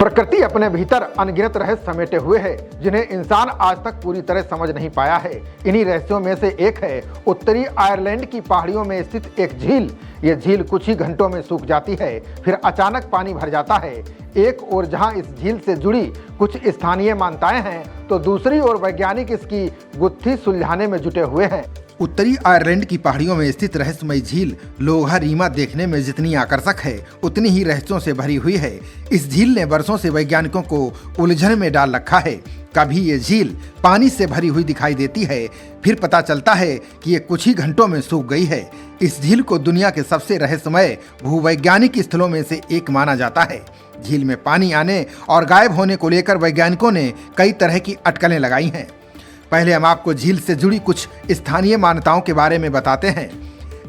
प्रकृति अपने भीतर अनगिनत रहस्य समेटे हुए है, जिन्हें इंसान आज तक पूरी तरह समझ नहीं पाया है। इन्हीं रहस्यों में से एक है उत्तरी आयरलैंड की पहाड़ियों में स्थित एक झील। ये झील कुछ ही घंटों में सूख जाती है, फिर अचानक पानी भर जाता है। एक ओर जहां इस झील से जुड़ी कुछ स्थानीय मान्यताएं हैं, तो दूसरी ओर वैज्ञानिक इसकी गुत्थी सुलझाने में जुटे हुए हैं। उत्तरी आयरलैंड की पहाड़ियों में स्थित रहस्यमयी झील लोहारीमा देखने में जितनी आकर्षक है, उतनी ही रहस्यों से भरी हुई है। इस झील ने वर्षों से वैज्ञानिकों को उलझन में डाल रखा है। कभी ये झील पानी से भरी हुई दिखाई देती है, फिर पता चलता है कि ये कुछ ही घंटों में सूख गई है। इस झील को दुनिया के सबसे रहस्यमय भूवैज्ञानिक स्थलों में से एक माना जाता है। झील में पानी आने और गायब होने को लेकर वैज्ञानिकों ने कई तरह की अटकलें लगाई हैं। पहले हम आपको झील से जुड़ी कुछ स्थानीय मान्यताओं के बारे में बताते हैं।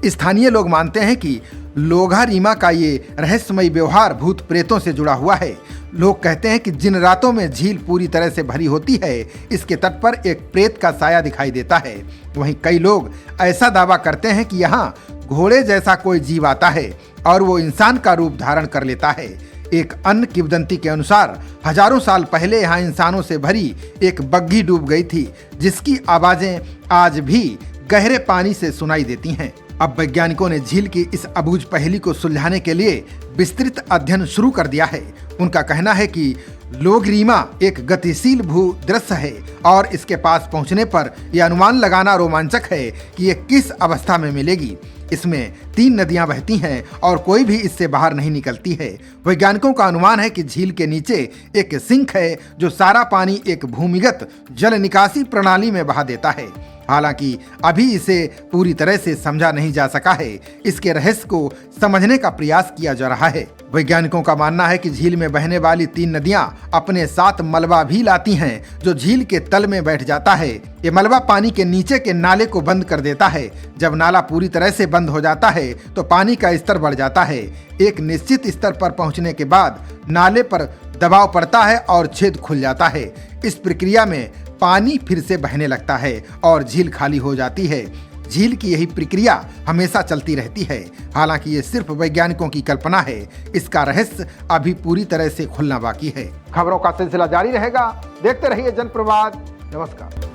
स्थानीय लोग मानते हैं कि लोहारीमा का ये रहस्यमयी व्यवहार भूत प्रेतों से जुड़ा हुआ है। लोग कहते हैं कि जिन रातों में झील पूरी तरह से भरी होती है, इसके तट पर एक प्रेत का साया दिखाई देता है। वहीं कई लोग ऐसा दावा करते हैं कि यहाँ घोड़े जैसा कोई जीव आता है और वो इंसान का रूप धारण कर लेता है। एक अन्य किंवदंती के अनुसार हजारों साल पहले यहाँ इंसानों से भरी एक बग्घी डूब गई थी, जिसकी आवाजें आज भी गहरे पानी से सुनाई देती हैं। अब वैज्ञानिकों ने झील की इस अबूझ पहेली को सुलझाने के लिए विस्तृत अध्ययन शुरू कर दिया है। उनका कहना है कि लोहारीमा एक गतिशील भू दृश्य है और इसके पास पहुंचने पर यह अनुमान लगाना रोमांचक है कि ये किस अवस्था में मिलेगी। इसमें 3 नदियां बहती हैं और कोई भी इससे बाहर नहीं निकलती है। वैज्ञानिकों का अनुमान है कि झील के नीचे एक सिंक है, जो सारा पानी एक भूमिगत जल निकासी प्रणाली में बहा देता है। हालांकि अभी इसे पूरी तरह से समझा नहीं जा सका है। इसके रहस्य को समझने का प्रयास किया जा रहा है। वैज्ञानिकों का मानना है कि झील में बहने वाली 3 नदियां अपने साथ मलबा भी लाती हैं, जो झील के तल में बैठ जाता है। ये मलबा पानी के नीचे के नाले को बंद कर देता है। जब नाला पूरी तरह से बंद हो जाता है, तो पानी का स्तर बढ़ जाता है। एक निश्चित स्तर पर पहुंचने के बाद नाले पर दबाव पड़ता है और छेद खुल जाता है। इस प्रक्रिया में पानी फिर से बहने लगता है और झील खाली हो जाती है। झील की यही प्रक्रिया हमेशा चलती रहती है। हालांकि ये सिर्फ वैज्ञानिकों की कल्पना है। इसका रहस्य अभी पूरी तरह से खुलना बाकी है। खबरों का सिलसिला जारी रहेगा। देखते रहिए जनप्रवाद। नमस्कार।